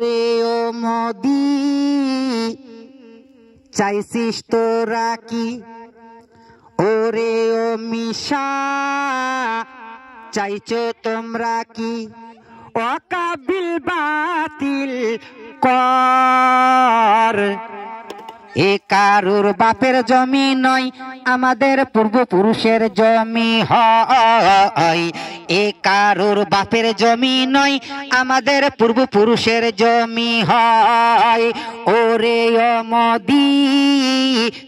রে ও মোদি চাইছিস তোরা কি? ওরে ও মিশা চাইছো তোমরা কি? অকাবিল বাতিল কর। এ কারুর বাপের জমি নয়, আমাদের পূর্বপুরুষের জমি হয়। এ কারুর বাপের জমি নয়, আমাদের পূর্বপুরুষের জমি হয়। ওরে ও মোদি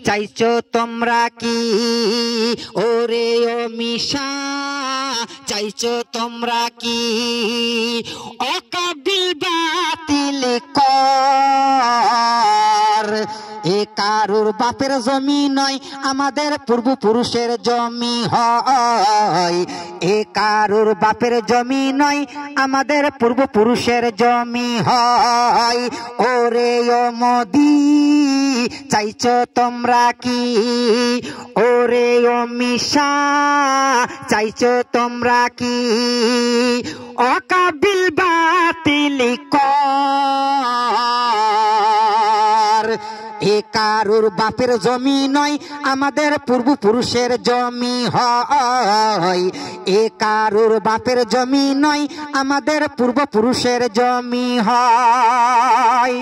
চাইছো তোমরা কি? ওরে ও মিশা চাইছো তোমরা কি? অকাবিল বাতিল কর। এ কারুর বাপের জমি নয়, আমাদের পূর্বপুরুষের জমি হয়। এ কারুর বাপের জমি নয়, আমাদের পূর্বপুরুষের জমি হয়। ওরে ও মোদি চাইছো তোমরা কি? ওরে ও মিশা চাইছো তোমরা কি? অকাবিল বাতিল কর। এ কারুর বাপের জমি নয়, আমাদের পূর্বপুরুষের জমি হয়। এ কারুর বাপের জমি নয়, আমাদের পূর্বপুরুষের জমি হয়।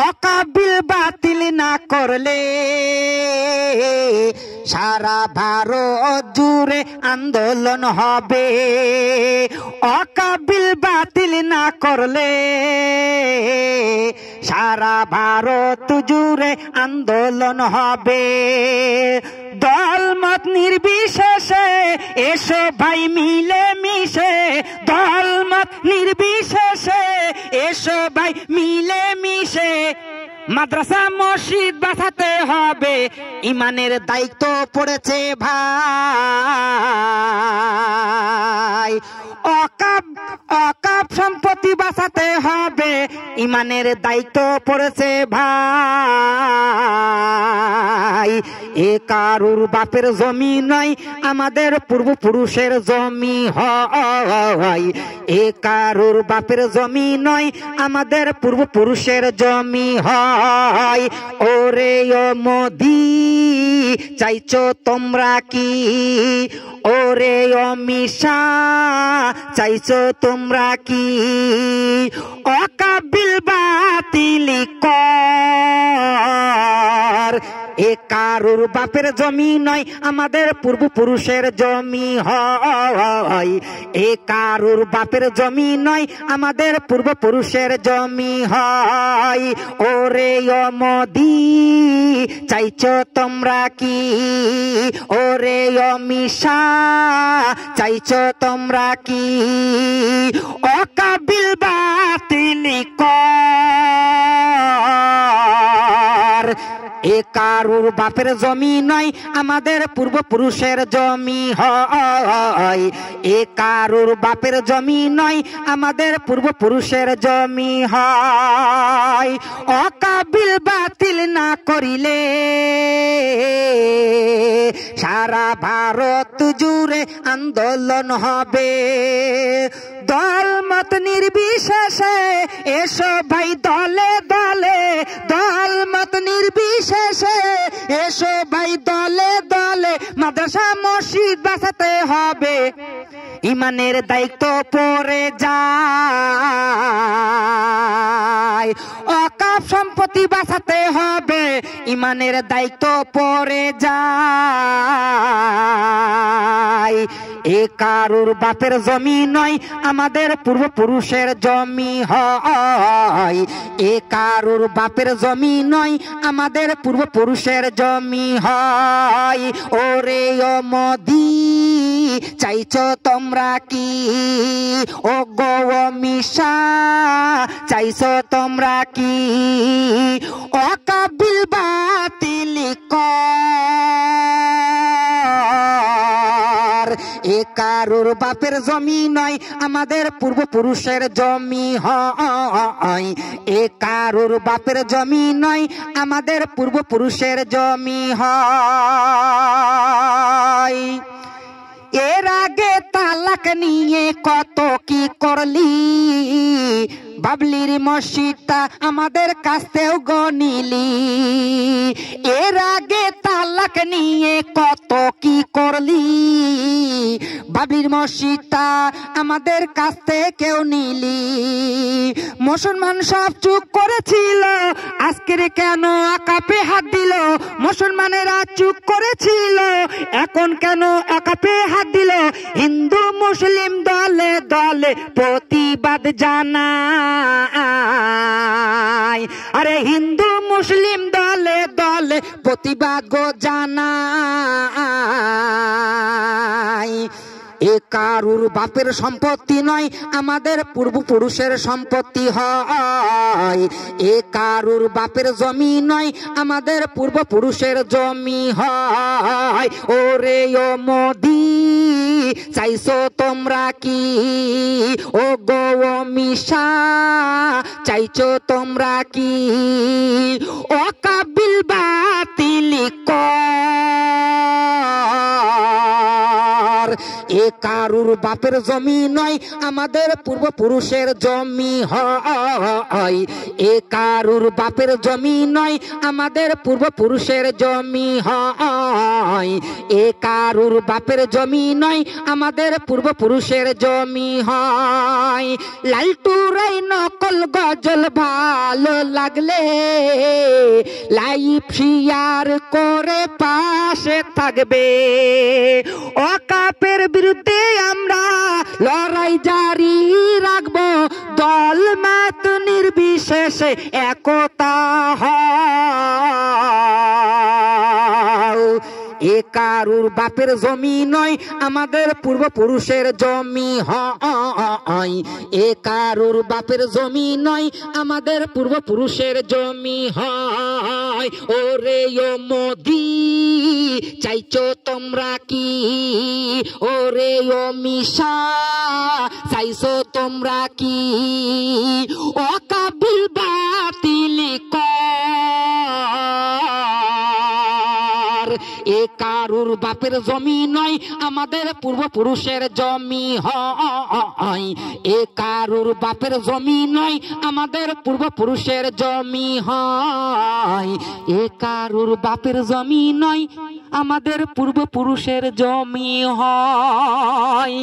অকাবিল বাতিল না করলে সারা ভারত জুড়ে আন্দোলন হবে। অকাবিল বাতিল না করলে সারা ভারত জুড়ে আন্দোলন হবে। দলমত নির্বিশেষে এসো ভাই মিলে মিশে। দলমত নির্বিশেষে এসো ভাই মিলে মিশে। মাদ্রাসা মসজিদ বাঁচাতে হবে, ইমানের দায়িত্ব পড়েছে ভাই। অকাপ সম্পত্তি বাঁচাতে হবে, ইমানের দায়িত্ব পড়েছে ভাই। এ কারুর বাপের জমি নয়, আমাদের পূর্বপুরুষের জমি হয়। এ কারুর বাপের জমি নয়, আমাদের পূর্বপুরুষের জমি হয়। ওরে ও মোদি চাইছো তোমরা কি? ওরে ও মিশা চাইছো তোমরা কি? অকাবিল বাতিল কর। এ কারুর বাপের জমি নয়, আমাদের পূর্বপুরুষের জমি হয়। এ কারুর বাপের জমি নয়, আমাদের পূর্বপুরুষের জমি হয়। ওরে ও মোদি চাইছো তোমরা কি? ওরে ও মিশা চাইছো তোমরা কি? অকাবিল বাতিল কর। এ কারুর বাপের জমি নয়, আমাদের পূর্বপুরুষের জমি হয়। এ কারুর বাপের জমি নয়, আমাদের পূর্বপুরুষের জমি হয়। অকাবিল বাতিল না করিলে সারা ভারত জুড়ে আন্দোলন হবে। দলমত নির্বিশেষে এসো ভাই দলে দলে। দলমত নির্বিশেষে এসো ভাই দলে দলে। মাদ্রাসা মসজিদ বাঁচাতে হবে, ইমানের দায়িত্ব পড়ে যায়। অকাপ সম্পত্তি বাঁচাতে হবে, ইমানের দায়িত্ব পড়ে যায়। এ কারুর বাপের জমি নয়, আমাদের পূর্বপুরুষের জমি হয়। এ কারুর বাপের জমি নয়, আমাদের পূর্বপুরুষের জমি হয়। ওরে ও মোদি চাইছো তোমরা কি? ও গো ও মিশা চাইছো তোমরা কি? অকাবিল বাতিল কর। এ কারুর বাপের জমি নয়, আমাদের পূর্বপুরুষের জমি হয়। এ কারুর বাপের জমি নয়, আমাদের পূর্বপুরুষের জমি হয়। এর আগে তালাক নিয়ে কত কি করলি, বাবলির মসজিদটা আমাদের কাছ থেকেও গনিলি, এর আগে তালাক নিয়ে কত কি করলি। বাবলির মসজিদটা আমাদের কাছ থেকেও নিলি, মুসলমান সব চুপ করেছিল, আজকের কেন আকাপে হাত দিল। মুসলমানেরা চুপ করেছিল, এখন কেন আকাপে হাত দিল। হিন্দু মুসলিম দলে দলে প্রতিবাদ জানায়, আরে হিন্দু মুসলিম দলে দলে প্রতিবাদ গো জানায়। এ কারুর বাপের সম্পত্তি নয়, আমাদের পূর্বপুরুষের সম্পত্তি হয়। এ কারুর বাপের জমি নয়, আমাদের পূর্বপুরুষের জমি হয়। ওরে ও মোদি চাইছো তোমরা কি, ও গো মিশা চাইছো তোমরা কি, ও কাবিল বাতিল কর। এ কারুর বাপের জমি নয়, আমাদের পূর্বপুরুষের জমি হয়। এ কারুর বাপের জমি নয়, আমাদের পূর্বপুরুষের জমি হয়। এ কারুর বাপের জমি নয়, আমাদের পূর্বপুরুষের জমি হয়। লালটুরাই নকল গজল ভালো লাগলে লাইভ শেয়ার করে পাশে থাকবে। ওয়াকাফের বিরুদ্ধে আমরা লড়াই জারি রাখবো, দল মত নির্বিশেষে একতা হও। এ কারুর বাপের জমি নয়, আমাদের পূর্বপুরুষের জমি হয়। এ কারুর বাপের জমি নয়, আমাদের পূর্বপুরুষের জমি হয়। ওরে ও মোদি চাইছো তোমরা কি, ওরে ও মিশা চাইছো তোমরা কি, ও কাবিল বাতিল কর। এ কারুর বাপের জমি নয়, আমাদের পূর্বপুরুষের জমি হয়। এ কারুর বাপের জমি নয়, আমাদের পূর্বপুরুষের জমি হয়। এ কারুর বাপের জমি নয়, আমাদের পূর্বপুরুষের জমি হয়।